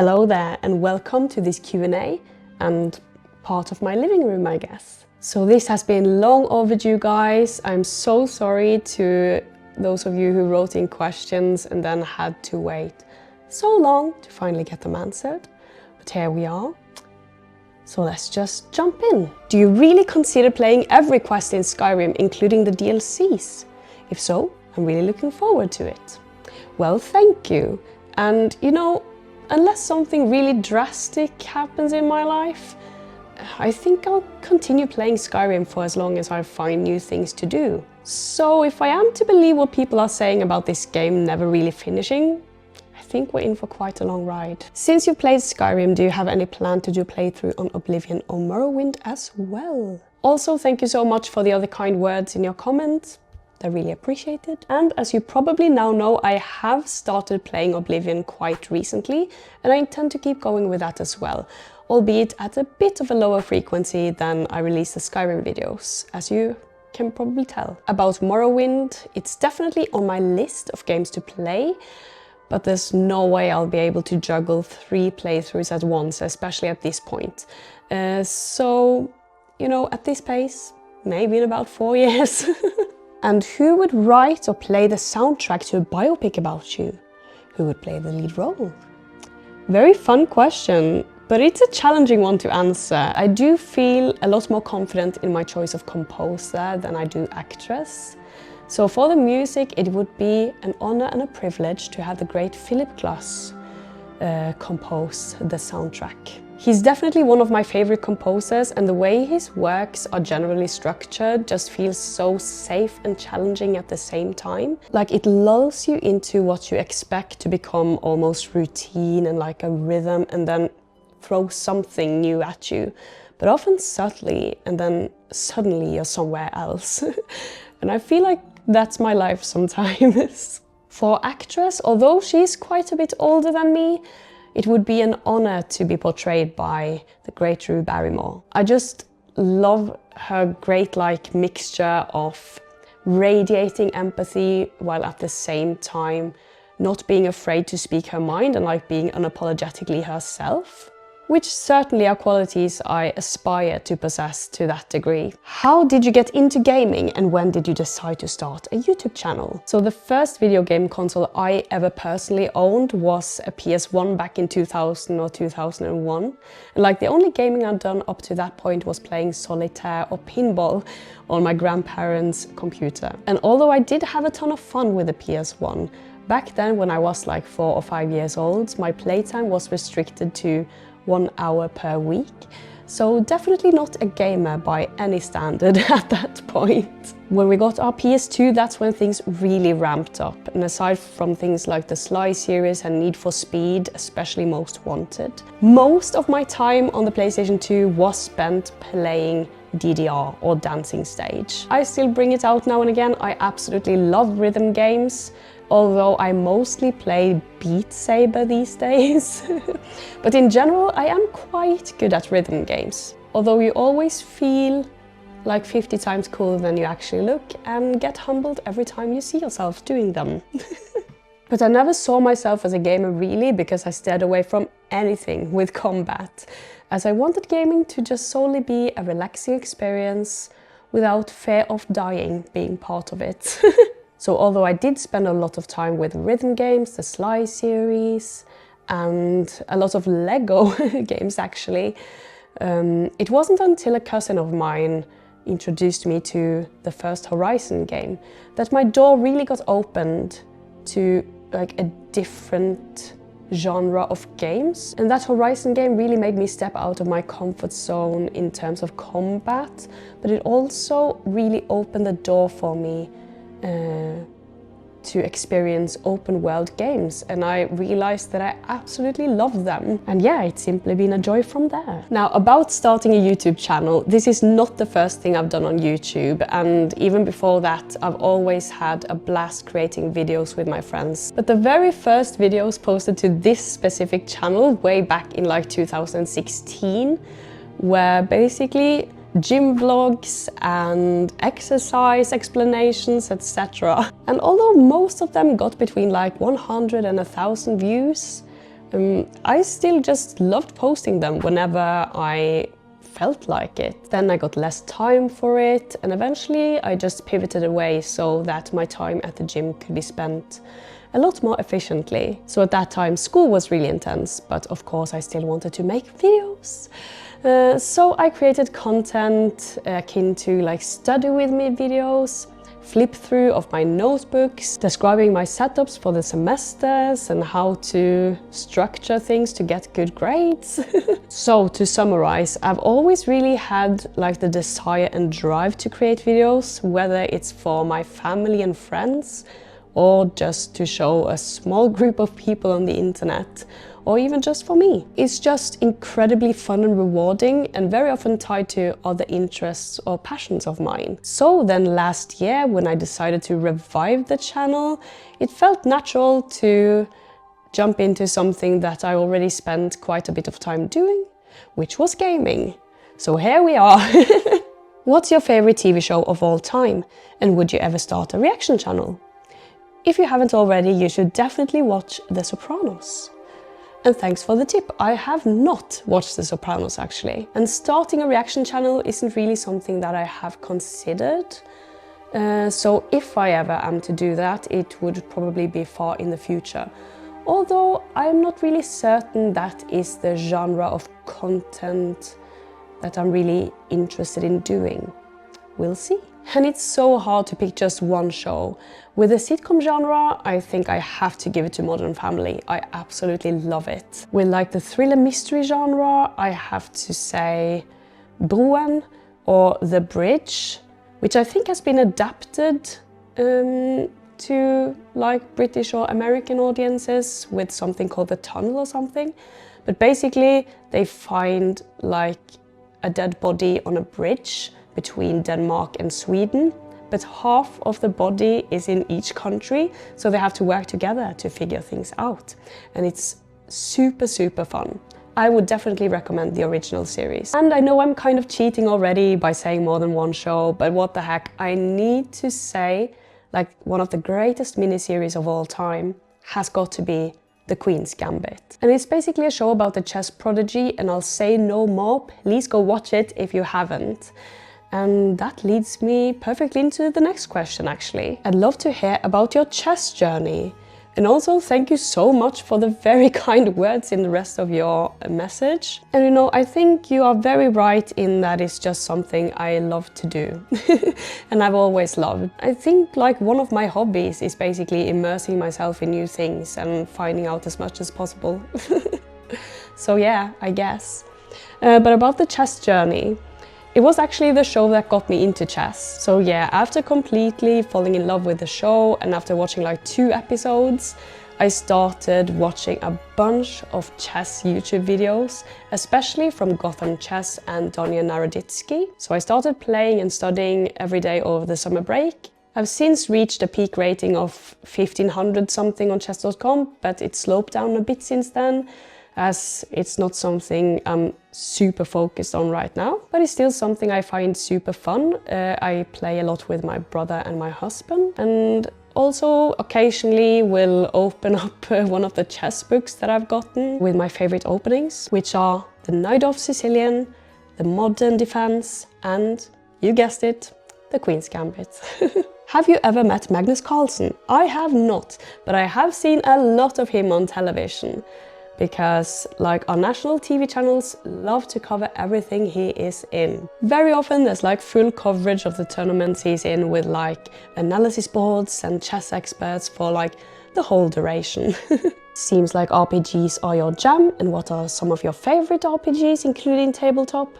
Hello there and welcome to this Q&A and part of my living room, I guess. So this has been long overdue, guys. I'm so sorry to those of you who wrote in questions and then had to wait so long to finally get them answered. But here we are. So let's just jump in. Do you really consider playing every quest in Skyrim, including the DLCs? If so, I'm really looking forward to it. Well, thank you. And you know, unless something really drastic happens in my life, I think I'll continue playing Skyrim for as long as I find new things to do. So if I am to believe what people are saying about this game never really finishing, I think we're in for quite a long ride. Since you've played Skyrim, do you have any plan to do a playthrough on Oblivion or Mowind as well? Also, thank you so much for the other kind words in your comments. They're really appreciated. And as you probably now know, I have started playing Oblivion quite recently, and I intend to keep going with that as well, albeit at a bit of a lower frequency than I release the Skyrim videos, as you can probably tell. About Morrowind, it's definitely on my list of games to play, but there's no way I'll be able to juggle 3 playthroughs at once, especially at this point. So, you know, at this pace, maybe in about 4 years. And who would write or play the soundtrack to a biopic about you? Who would play the lead role? Very fun question, but it's a challenging one to answer. I do feel a lot more confident in my choice of composer than I do actress. So for the music, it would be an honor and a privilege to have the great Philip Glass compose the soundtrack. He's definitely one of my favorite composers, and the way his works are generally structured just feels so safe and challenging at the same time. Like it lulls you into what you expect to become almost routine and like a rhythm, and then throws something new at you, but often subtly, and then suddenly you're somewhere else. And I feel like that's my life sometimes. For actress, although she's quite a bit older than me, it would be an honor to be portrayed by the great Drew Barrymore. I just love her great mixture of radiating empathy while at the same time not being afraid to speak her mind and being unapologetically herself, which certainly are qualities I aspire to possess to that degree. How did you get into gaming, and when did you decide to start a YouTube channel? So the first video game console I ever personally owned was a PS1 back in 2000 or 2001. And the only gaming I'd done up to that point was playing solitaire or pinball on my grandparents' computer. And although I did have a ton of fun with the PS1, back then when I was 4 or 5 years old, my playtime was restricted to 1 hour per week, so definitely not a gamer by any standard at that point. When we got our PS2, that's when things really ramped up, and aside from things like the Sly series and Need for Speed, especially Most Wanted, most of my time on the PlayStation 2 was spent playing DDR or Dancing Stage. I still bring it out now and again. I absolutely love rhythm games, although I mostly play Beat Saber these days. But in general, I am quite good at rhythm games, although you always feel like 50 times cooler than you actually look and get humbled every time you see yourself doing them. But I never saw myself as a gamer really, because I steered away from anything with combat, as I wanted gaming to just solely be a relaxing experience without fear of dying being part of it. So although I did spend a lot of time with rhythm games, the Sly series, and a lot of Lego games actually, it wasn't until a cousin of mine introduced me to the first Horizon game that my door really got opened to a different genre of games. And that Horizon game really made me step out of my comfort zone in terms of combat, but it also really opened the door for me to experience open world games, and I realized that I absolutely love them. And yeah, it's simply been a joy from there. Now, about starting a YouTube channel, this is not the first thing I've done on YouTube, and even before that I've always had a blast creating videos with my friends. But the very first videos posted to this specific channel way back in 2016 were basically gym vlogs and exercise explanations, etc. And although most of them got between 100 and 1,000 views, I still just loved posting them whenever I felt like it. Then I got less time for it, and eventually I just pivoted away so that my time at the gym could be spent a lot more efficiently. So at that time school was really intense, but of course I still wanted to make videos. So I created content akin to like study with me videos, flip through of my notebooks, describing my setups for the semesters and how to structure things to get good grades. So to summarize, I've always really had like the desire and drive to create videos, whether it's for my family and friends or just to show a small group of people on the internet, or even just for me. It's just incredibly fun and rewarding, and very often tied to other interests or passions of mine. So then last year, when I decided to revive the channel, it felt natural to jump into something that I already spent quite a bit of time doing, which was gaming. So here we are. What's your favorite TV show of all time? And would you ever start a reaction channel? If you haven't already, you should definitely watch The Sopranos. And thanks for the tip, I have not watched The Sopranos actually. And starting a reaction channel isn't really something that I have considered. So if I ever am to do that, it would probably be far in the future. Although I'm not really certain that is the genre of content that I'm really interested in doing. We'll see. And it's so hard to pick just one show. With the sitcom genre, I think I have to give it to Modern Family. I absolutely love it. With like the thriller mystery genre, I have to say Broen or The Bridge, which I think has been adapted to like British or American audiences with something called The Tunnel or something. But basically they find like a dead body on a bridge between Denmark and Sweden, but half of the body is in each country, so they have to work together to figure things out. And it's super, super fun. I would definitely recommend the original series. And I know I'm kind of cheating already by saying more than one show, but what the heck, I need to say, like, one of the greatest miniseries of all time has got to be The Queen's Gambit. And it's basically a show about a chess prodigy, and I'll say no more, please go watch it if you haven't. And that leads me perfectly into the next question actually. I'd love to hear about your chess journey. And also thank you so much for the very kind words in the rest of your message. And you know, I think you are very right in that it's just something I love to do. And I've always loved. I think like one of my hobbies is basically immersing myself in new things and finding out as much as possible. So yeah, I guess. But about the chess journey, it was actually the show that got me into chess. So yeah, after completely falling in love with the show and after watching like 2 episodes, I started watching a bunch of chess YouTube videos, especially from Gotham Chess and Donia Naroditsky. So I started playing and studying every day over the summer break. I've since reached a peak rating of 1500 something on chess.com, but it sloped down a bit since then, as it's not something I'm super focused on right now, but it's still something I find super fun. I play a lot with my brother and my husband, and also occasionally will open up one of the chess books that I've gotten with my favorite openings, which are The Knight of Sicilian, The Modern Defense, and, you guessed it, The Queen's Gambit. Have you ever met Magnus Carlson? I have not, but I have seen a lot of him on television, because like our national TV channels love to cover everything he is in. Very often there's like full coverage of the tournaments he's in with like analysis boards and chess experts for like the whole duration. Seems like RPGs are your jam, and what are some of your favorite RPGs including tabletop?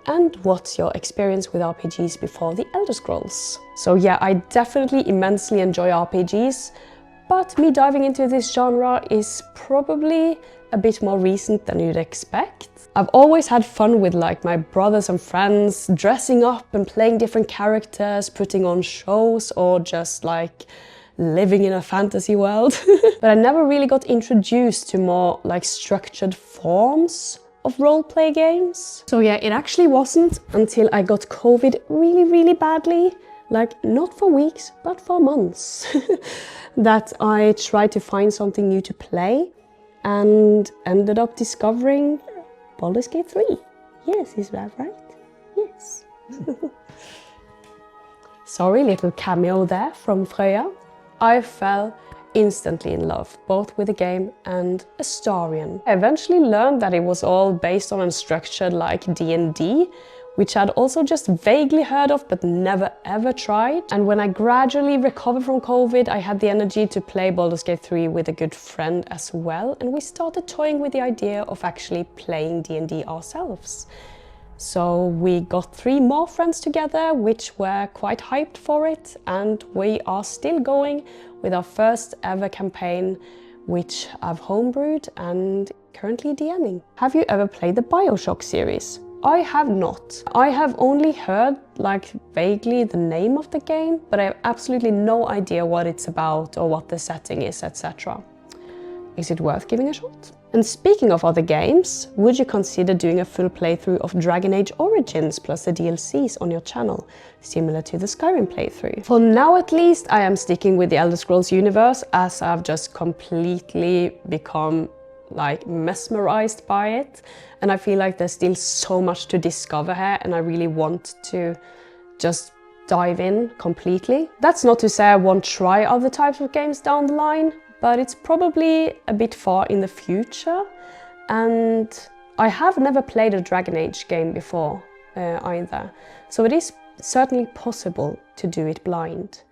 And what's your experience with RPGs before the Elder Scrolls? So yeah, I definitely immensely enjoy RPGs, but me diving into this genre is probably a bit more recent than you'd expect. I've always had fun with like my brothers and friends, dressing up and playing different characters, putting on shows, or just like living in a fantasy world. But I never really got introduced to more like structured forms of role-play games. So yeah, it actually wasn't until I got COVID really, really badly, like not for weeks, but for months, that I tried to find something new to play. and ended up discovering Baldur's Gate 3. Yes, is that right? Yes. Sorry, little cameo there from Freya. I fell instantly in love, both with the game and Astarion. I eventually learned that it was all based on a structure like D&D, which I'd also just vaguely heard of but never ever tried. And when I gradually recovered from COVID, I had the energy to play Baldur's Gate 3 with a good friend as well, and we started toying with the idea of actually playing D&D ourselves. So we got 3 more friends together, which were quite hyped for it, and we are still going with our first ever campaign, which I've homebrewed and currently DMing. Have you ever played the Bioshock series? I have not. I have only heard, like, vaguely the name of the game, but I have absolutely no idea what it's about or what the setting is, etc. Is it worth giving a shot? And speaking of other games, would you consider doing a full playthrough of Dragon Age Origins plus the DLCs on your channel, similar to the Skyrim playthrough? For now at least, I am sticking with the Elder Scrolls universe, as I've just completely become like mesmerized by it, and I feel like there's still so much to discover here, and I really want to just dive in completely. That's not to say I won't try other types of games down the line, but it's probably a bit far in the future, and I have never played a Dragon Age game before either, so it is certainly possible to do it blind.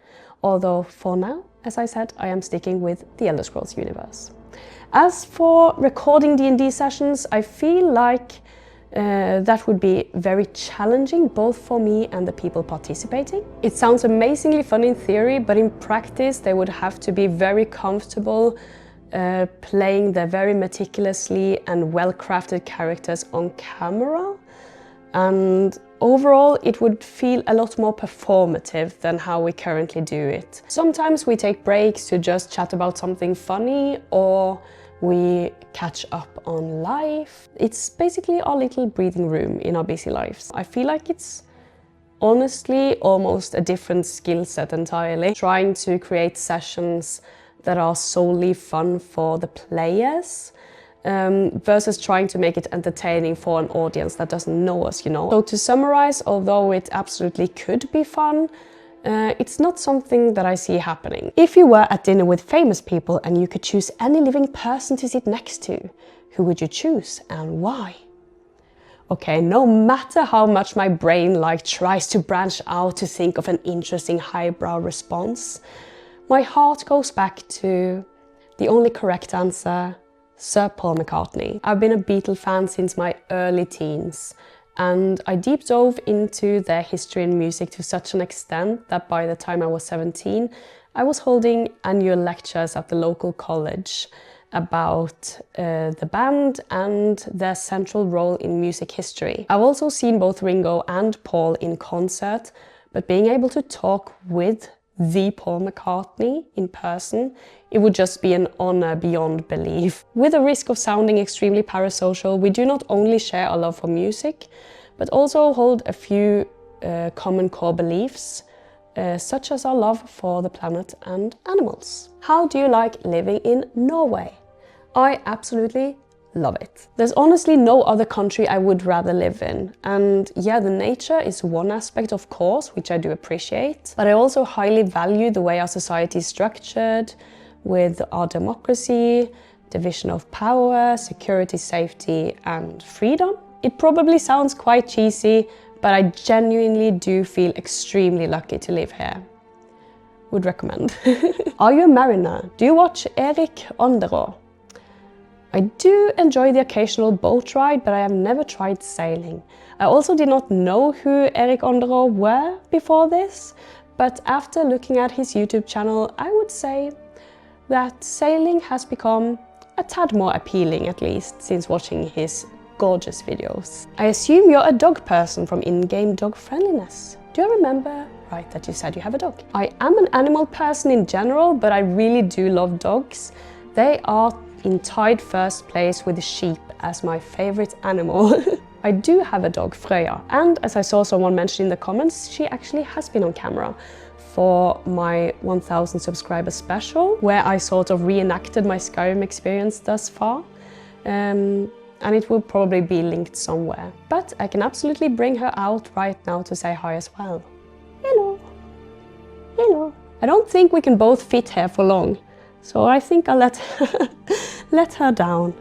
Although for now, as I said, I am sticking with the Elder Scrolls universe. As for recording D&D sessions, I feel like that would be very challenging, both for me and the people participating. It sounds amazingly fun in theory, but in practice they would have to be very comfortable playing their very meticulously and well-crafted characters on camera. And overall, it would feel a lot more performative than how we currently do it. Sometimes we take breaks to just chat about something funny, or we catch up on life. It's basically our little breathing room in our busy lives. I feel like it's honestly almost a different skill set entirely. Trying to create sessions that are solely fun for the players, versus trying to make it entertaining for an audience that doesn't know us, you know. So to summarize, although it absolutely could be fun, it's not something that I see happening. If you were at dinner with famous people and you could choose any living person to sit next to, who would you choose and why? Okay, no matter how much my brain tries to branch out to think of an interesting highbrow response, my heart goes back to the only correct answer: Sir Paul McCartney. I've been a Beatle fan since my early teens, and I deep dove into their history and music to such an extent that by the time I was 17, I was holding annual lectures at the local college about the band and their central role in music history. I've also seen both Ringo and Paul in concert, but being able to talk with the Paul McCartney in person, it would just be an honor beyond belief. With the risk of sounding extremely parasocial, we do not only share our love for music, but also hold a few common core beliefs, such as our love for the planet and animals. How do you like living in Norway? I absolutely love it. There's honestly no other country I would rather live in. And yeah, the nature is one aspect, of course, which I do appreciate, but I also highly value the way our society is structured, with our democracy, division of power, security, safety, and freedom. It probably sounds quite cheesy, but I genuinely do feel extremely lucky to live here. Would recommend. Are you a mariner? Do you watch Erik Onderå? I do enjoy the occasional boat ride, but I have never tried sailing. I also did not know who Erik Onderå were before this, but after looking at his YouTube channel, I would say that sailing has become a tad more appealing, at least since watching his gorgeous videos. I assume you're a dog person from in-game dog friendliness. Do I remember right that you said you have a dog? I am an animal person in general, but I really do love dogs. They are in tied first place with sheep as my favorite animal. I do have a dog, Freya, and as I saw someone mention in the comments, she actually has been on camera for my 1000 subscriber special, where I sort of reenacted my Skyrim experience thus far. And it will probably be linked somewhere. But I can absolutely bring her out right now to say hi as well. Hello. Hello. I don't think we can both fit here for long, so I think I'll let her down.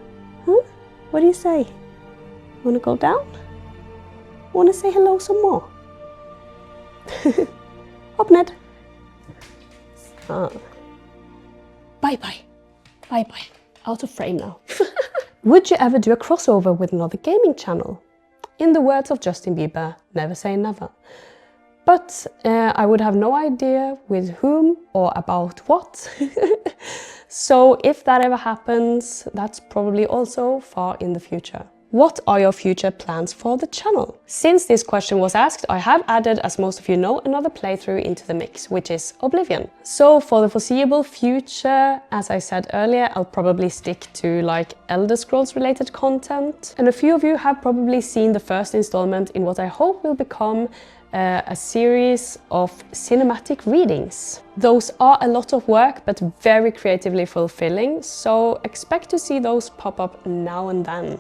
Huh? What do you say? Wanna go down? Wanna say hello some more? Up, Ned. Bye-bye. Bye-bye. Out of frame now. Would you ever do a crossover with another gaming channel? In the words of Justin Bieber, never say never. But I would have no idea with whom or about what. So if that ever happens, that's probably also far in the future. What are your future plans for the channel? Since this question was asked, I have added, as most of you know, another playthrough into the mix, which is Oblivion. So for the foreseeable future, as I said earlier, I'll probably stick to like Elder Scrolls related content. And a few of you have probably seen the first installment in what I hope will become a series of cinematic readings. Those are a lot of work, but very creatively fulfilling, so expect to see those pop up now and then.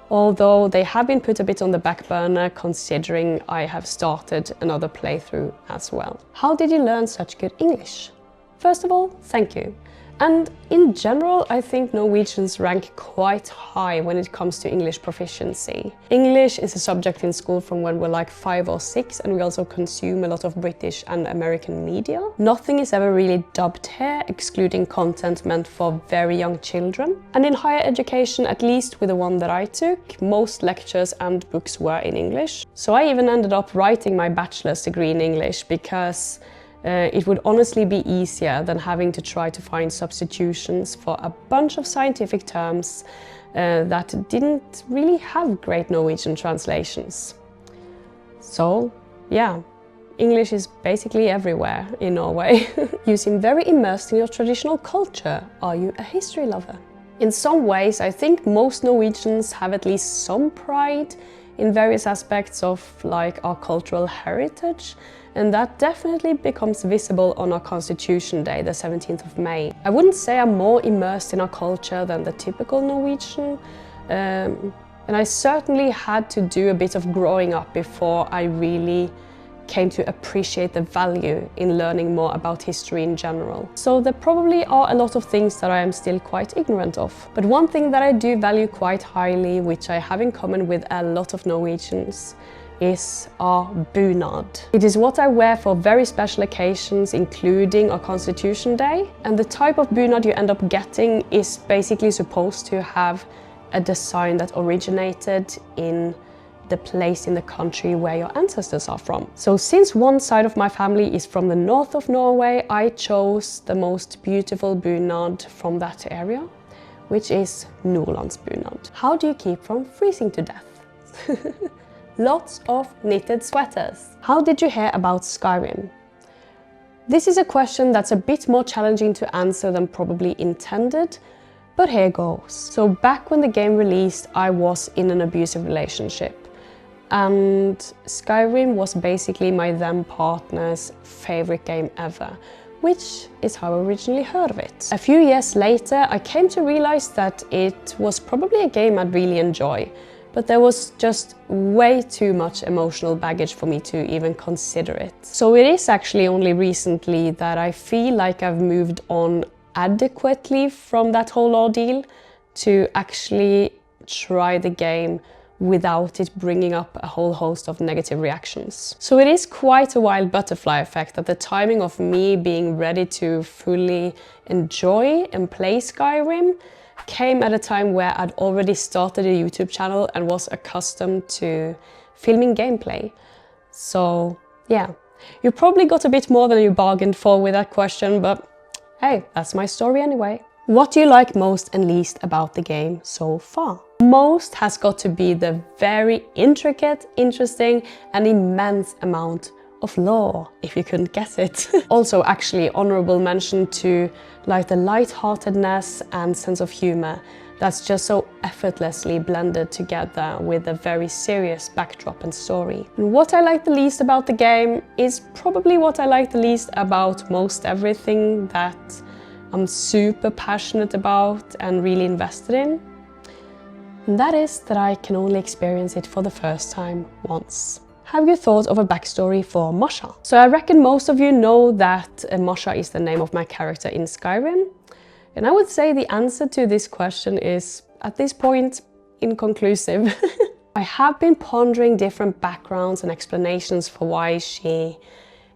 Although they have been put a bit on the back burner considering I have started another playthrough as well. How did you learn such good English? First of all, thank you. And in general, I think Norwegians rank quite high when it comes to English proficiency. English is a subject in school from when we're like 5 or 6, and we also consume a lot of British and American media. Nothing is ever really dubbed here, excluding content meant for very young children. And in higher education, at least with the one that I took, most lectures and books were in English. So I even ended up writing my bachelor's degree in English because it would honestly be easier than having to try to find substitutions for a bunch of scientific terms that didn't really have great Norwegian translations. So, yeah, English is basically everywhere in Norway. You seem very immersed in your traditional culture. Are you a history lover? In some ways, I think most Norwegians have at least some pride in various aspects of like our cultural heritage. And that definitely becomes visible on our Constitution Day, the 17th of May. I wouldn't say I'm more immersed in our culture than the typical Norwegian. And I certainly had to do a bit of growing up before I really came to appreciate the value in learning more about history in general. So there probably are a lot of things that I am still quite ignorant of. But one thing that I do value quite highly, which I have in common with a lot of Norwegians, is our bunad. It is what I wear for very special occasions, including our Constitution Day. And the type of bunad you end up getting is basically supposed to have a design that originated in the place in the country where your ancestors are from. So since one side of my family is from the north of Norway, I chose the most beautiful bunad from that area, which is Nordlandsbunad. How do you keep from freezing to death? Lots of knitted sweaters. How did you hear about Skyrim? This is a question that's a bit more challenging to answer than probably intended, but here goes. So back when the game released, I was in an abusive relationship, and Skyrim was basically my then partner's favorite game ever, which is how I originally heard of it. A few years later, I came to realize that it was probably a game I'd really enjoy, but there was just way too much emotional baggage for me to even consider it. So it is actually only recently that I feel like I've moved on adequately from that whole ordeal to actually try the game without it bringing up a whole host of negative reactions. So it is quite a wild butterfly effect that the timing of me being ready to fully enjoy and play Skyrim came at a time where I'd already started a YouTube channel and was accustomed to filming gameplay. So yeah, you probably got a bit more than you bargained for with that question, but hey, that's my story anyway. What do you like most and least about the game so far? Most has got to be the very intricate, interesting and immense amount of law, if you couldn't guess it. Also, actually, honorable mention to like the lightheartedness and sense of humor that's just so effortlessly blended together with a very serious backdrop and story. And what I like the least about the game is probably what I like the least about most everything that I'm super passionate about and really invested in. And that is that I can only experience it for the first time once. Have you thought of a backstory for Masha? So I reckon most of you know that Masha is the name of my character in Skyrim. And I would say the answer to this question is, at this point, inconclusive. I have been pondering different backgrounds and explanations for why she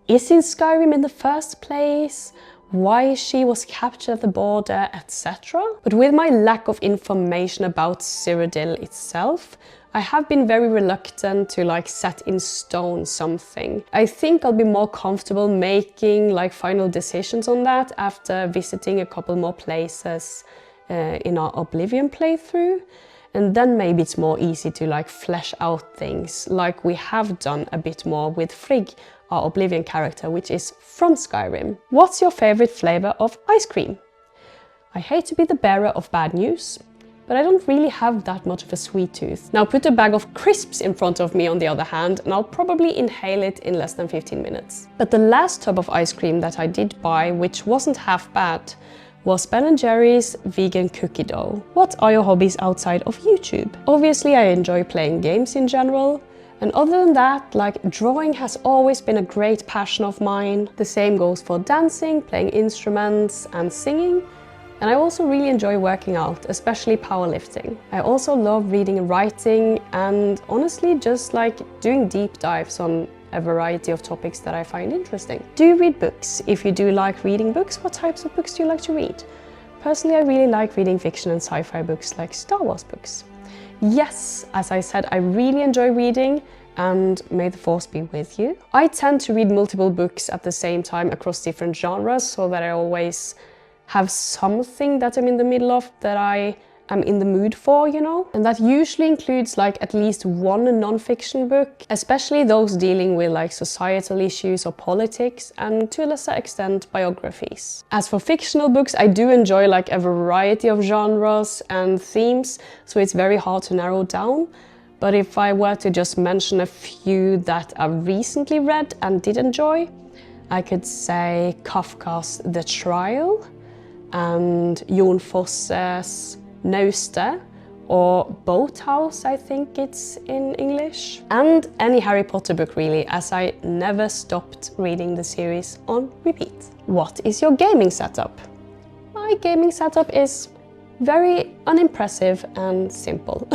is in Skyrim in the first place, why she was captured at the border, etc. But with my lack of information about Cyrodiil itself, I have been very reluctant to like set in stone something. I think I'll be more comfortable making like final decisions on that after visiting a couple more places in our Oblivion playthrough. And then maybe it's more easy to like flesh out things like we have done a bit more with Frigg, our Oblivion character, which is from Skyrim. What's your favorite flavor of ice cream? I hate to be the bearer of bad news, but I don't really have that much of a sweet tooth. Now put a bag of crisps in front of me on the other hand, and I'll probably inhale it in less than 15 minutes. But the last tub of ice cream that I did buy, which wasn't half bad, was Ben & Jerry's vegan cookie dough. What are your hobbies outside of YouTube? Obviously I enjoy playing games in general, and other than that, like drawing has always been a great passion of mine. The same goes for dancing, playing instruments and singing. And I also really enjoy working out, especially powerlifting. I also love reading and writing, and honestly just like doing deep dives on a variety of topics that I find interesting. Do you read books? If you do like reading books, what types of books do you like to read? Personally, I really like reading fiction and sci-fi books like Star Wars books. Yes, as I said, I really enjoy reading, and may the force be with you. I tend to read multiple books at the same time across different genres, so that I always have something that I'm in the middle of that I am in the mood for, you know? And that usually includes like at least one non-fiction book, especially those dealing with like societal issues or politics, and to a lesser extent biographies. As for fictional books, I do enjoy like a variety of genres and themes, so it's very hard to narrow down. But if I were to just mention a few that I've recently read and did enjoy, I could say Kafka's The Trial and Jon Fosse's Nauste, or Boathouse, I think it's in English. And any Harry Potter book really, as I never stopped reading the series on repeat. What is your gaming setup? My gaming setup is very unimpressive and simple.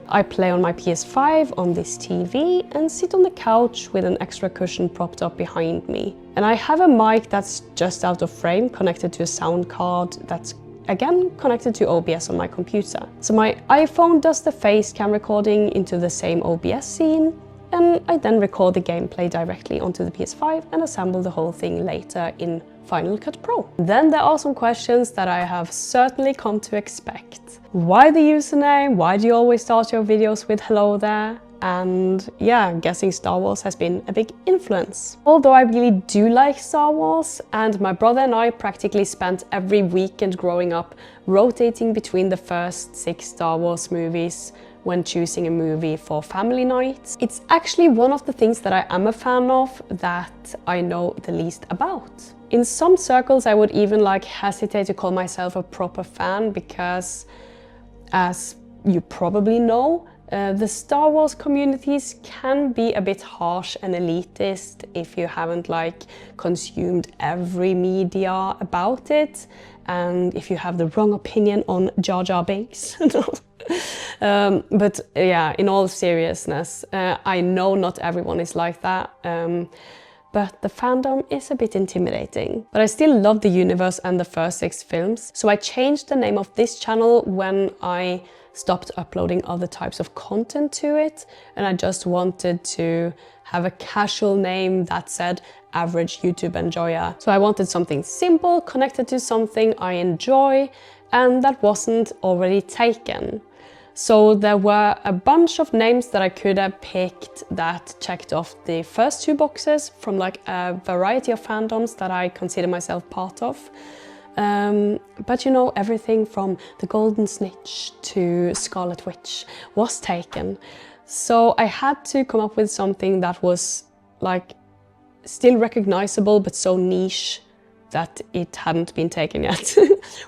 I play on my PS5 on this TV and sit on the couch with an extra cushion propped up behind me. And I have a mic that's just out of frame connected to a sound card that's again connected to OBS on my computer. So my iPhone does the face cam recording into the same OBS scene, and I then record the gameplay directly onto the PS5 and assemble the whole thing later in Final Cut Pro. Then there are some questions that I have certainly come to expect. Why the username? Why do you always start your videos with hello there? And yeah, guessing Star Wars has been a big influence. Although I really do like Star Wars, and my brother and I practically spent every weekend growing up rotating between the first 6 Star Wars movies when choosing a movie for family nights. It's actually one of the things that I am a fan of that I know the least about. In some circles I would even like hesitate to call myself a proper fan because, as you probably know, the Star Wars communities can be a bit harsh and elitist if you haven't like consumed every media about it, and if you have the wrong opinion on Jar Jar Binks. But yeah, in all seriousness, I know not everyone is like that, but the fandom is a bit intimidating. But I still love the universe and the first 6 films, so I changed the name of this channel when I stopped uploading other types of content to it, and I just wanted to have a casual name that said average YouTube enjoyer. So I wanted something simple, connected to something I enjoy, and that wasn't already taken. So there were a bunch of names that I could have picked that checked off the first 2 boxes from like a variety of fandoms that I consider myself part of. But you know, everything from the Golden Snitch to Scarlet Witch was taken. So I had to come up with something that was like still recognizable but so niche that it hadn't been taken yet,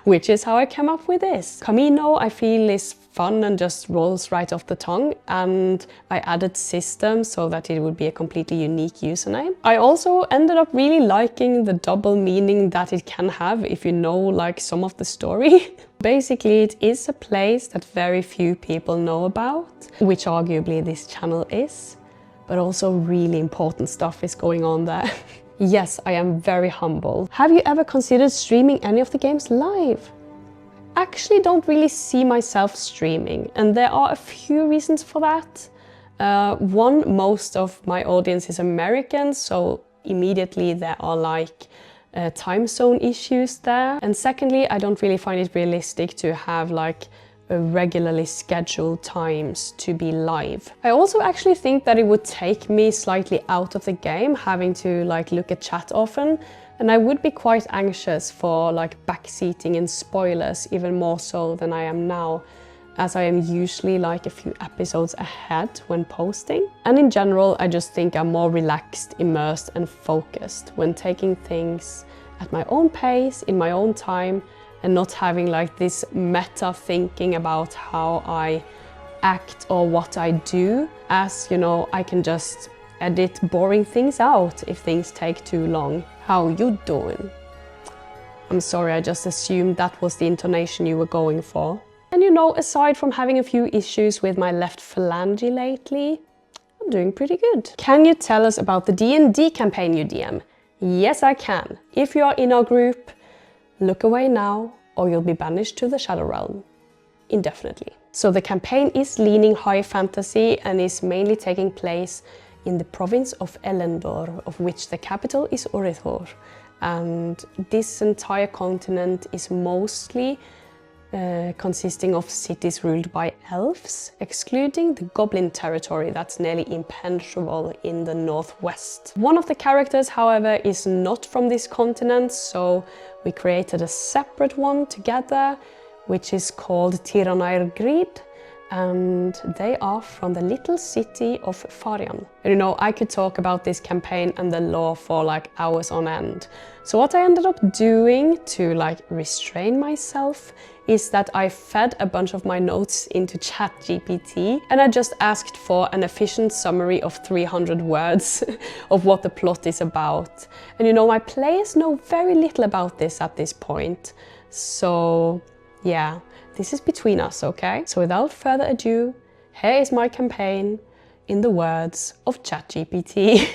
which is how I came up with this. Kamino, I feel, is fun and just rolls right off the tongue, and I added systems so that it would be a completely unique username. I also ended up really liking the double meaning that it can have if you know like some of the story. Basically, it is a place that very few people know about, which arguably this channel is, but also really important stuff is going on there. Yes, I am very humble. Have you ever considered streaming any of the games live? Actually don't really see myself streaming, and there are a few reasons for that. One, most of my audience is American, so immediately there are like time zone issues there. And secondly, I don't really find it realistic to have like regularly scheduled times to be live. I also actually think that it would take me slightly out of the game having to like look at chat often, and I would be quite anxious for like backseating and spoilers even more so than I am now, as I am usually like a few episodes ahead when posting. And in general, I just think I'm more relaxed, immersed and focused when taking things at my own pace, in my own time, and not having like this meta thinking about how I act or what I do, as you know, I can just edit boring things out if things take too long. How you doing? I'm sorry, I just assumed that was the intonation you were going for. And you know, aside from having a few issues with my left phalange lately, I'm doing pretty good. Can you tell us about the D&D campaign you DM? Yes, I can. If you are in our group, look away now, or you'll be banished to the Shadow Realm indefinitely. So the campaign is leaning high fantasy and is mainly taking place in the province of Elendor, of which the capital is Orithor. And this entire continent is mostly consisting of cities ruled by elves, excluding the goblin territory that's nearly impenetrable in the northwest. One of the characters, however, is not from this continent, so we created a separate one together, which is called Tiranair Grid, and they are from the little city of Farian. And you know, I could talk about this campaign and the lore for like hours on end. So what I ended up doing to like restrain myself is that I fed a bunch of my notes into ChatGPT, and I just asked for an efficient summary of 300 words of what the plot is about. And you know, my players know very little about this at this point. So yeah, this is between us, okay? So without further ado, here is my campaign in the words of ChatGPT.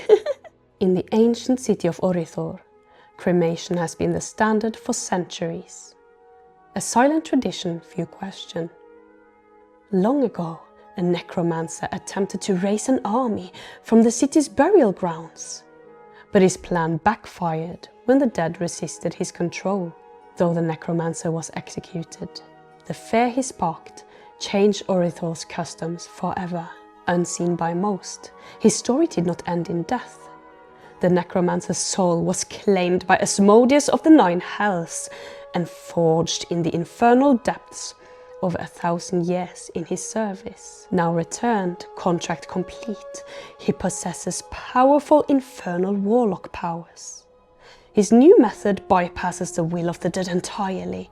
In the ancient city of Orithor, cremation has been the standard for centuries. A silent tradition, few question. Long ago, a necromancer attempted to raise an army from the city's burial grounds. But his plan backfired when the dead resisted his control. Though the necromancer was executed, the fear he sparked changed Orithor's customs forever. Unseen by most, his story did not end in death. The necromancer's soul was claimed by Asmodeus of the Nine Hells and forged in the infernal depths over 1,000 years in his service. Now returned, contract complete, he possesses powerful infernal warlock powers. His new method bypasses the will of the dead entirely.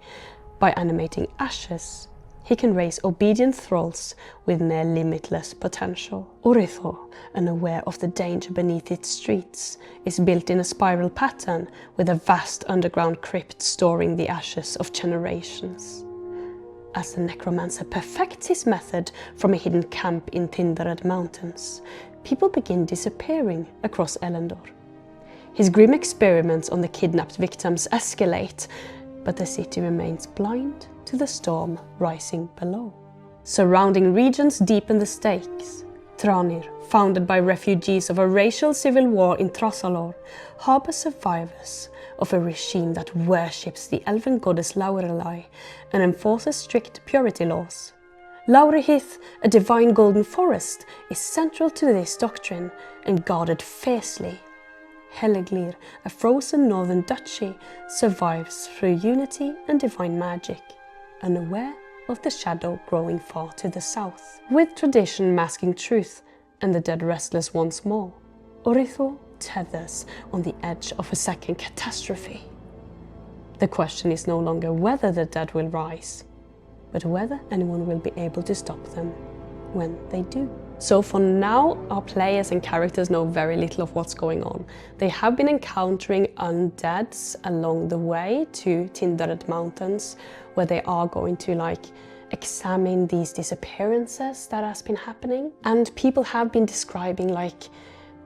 By animating ashes, he can raise obedient thralls with near limitless potential. Orithor, unaware of the danger beneath its streets, is built in a spiral pattern with a vast underground crypt storing the ashes of generations. As the necromancer perfects his method from a hidden camp in Tindered Mountains, people begin disappearing across Elendor. His grim experiments on the kidnapped victims escalate, but the city remains blind to the storm rising below. Surrounding regions deepen the stakes. Tranir, founded by refugees of a racial civil war in Thrasalor, harbors survivors of a regime that worships the elven goddess Laurelai and enforces strict purity laws. Laurihith, a divine golden forest, is central to this doctrine and guarded fiercely. Helliglir, a frozen northern duchy, survives through unity and divine magic, unaware of the shadow growing far to the south. With tradition masking truth and the dead restless once more, Orithor tethers on the edge of a second catastrophe. The question is no longer whether the dead will rise, but whether anyone will be able to stop them when they do. So for now, our players and characters know very little of what's going on. They have been encountering undeads along the way to Tindaret Mountains, where they are going to examine these disappearances that has been happening. And people have been describing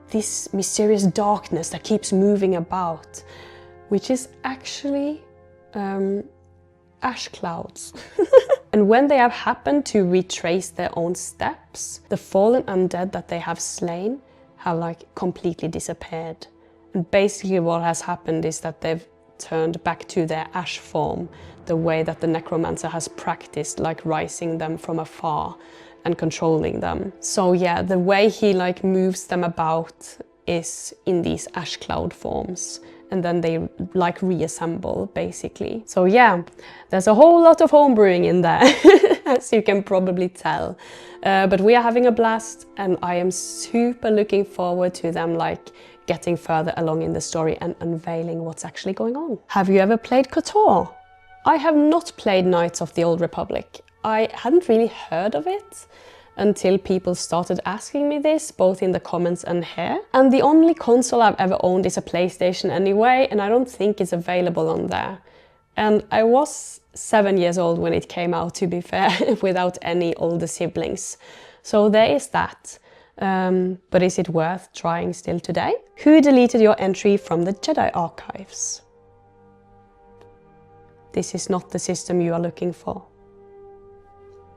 this mysterious darkness that keeps moving about, which is actually ash clouds. And when they have happened to retrace their own steps, the fallen undead that they have slain have completely disappeared. And basically what has happened is that they've turned back to their ash form, the way that the necromancer has practiced, rising them from afar and controlling them. So yeah, the way he moves them about is in these ash cloud forms. And then they reassemble, basically. So yeah, there's a whole lot of homebrewing in there, as you can probably tell. But we are having a blast, and I am super looking forward to them getting further along in the story and unveiling what's actually going on. Have you ever played KOTOR? I have not played Knights of the Old Republic. I hadn't really heard of it until people started asking me this, both in the comments and here. And the only console I've ever owned is a PlayStation anyway, and I don't think it's available on there. And I was 7 years old when it came out, to be fair, without any older siblings. So there is that. But is it worth trying still today? Who deleted your entry from the Jedi archives? This is not the system you are looking for.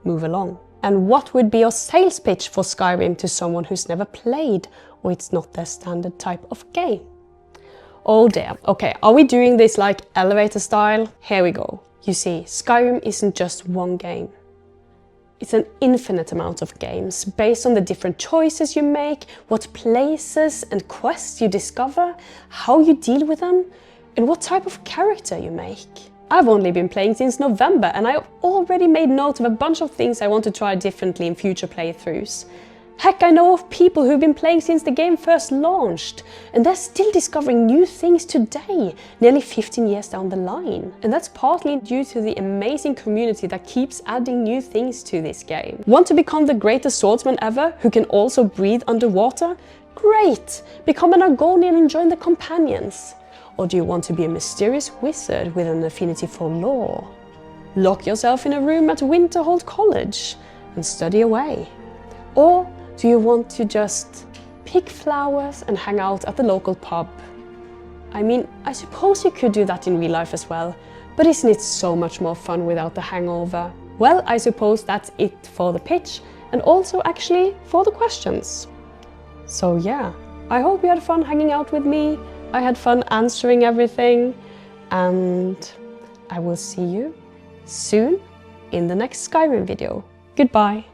Move along. And what would be your sales pitch for Skyrim to someone who's never played, or it's not their standard type of game? Oh dear. Okay, are we doing this elevator style? Here we go. You see, Skyrim isn't just one game. It's an infinite amount of games, based on the different choices you make, what places and quests you discover, how you deal with them, and what type of character you make. I've only been playing since November, and I've already made note of a bunch of things I want to try differently in future playthroughs. Heck, I know of people who've been playing since the game first launched, and they're still discovering new things today, nearly 15 years down the line. And that's partly due to the amazing community that keeps adding new things to this game. Want to become the greatest swordsman ever, who can also breathe underwater? Great! Become an Argonian and join the Companions. Or do you want to be a mysterious wizard with an affinity for lore? Lock yourself in a room at Winterhold College and study away. Or do you want to just pick flowers and hang out at the local pub? I mean, I suppose you could do that in real life as well, but isn't it so much more fun without the hangover? Well, I suppose that's it for the pitch, and also actually for the questions. So yeah, I hope you had fun hanging out with me. I had fun answering everything, and I will see you soon in the next Skyrim video. Goodbye!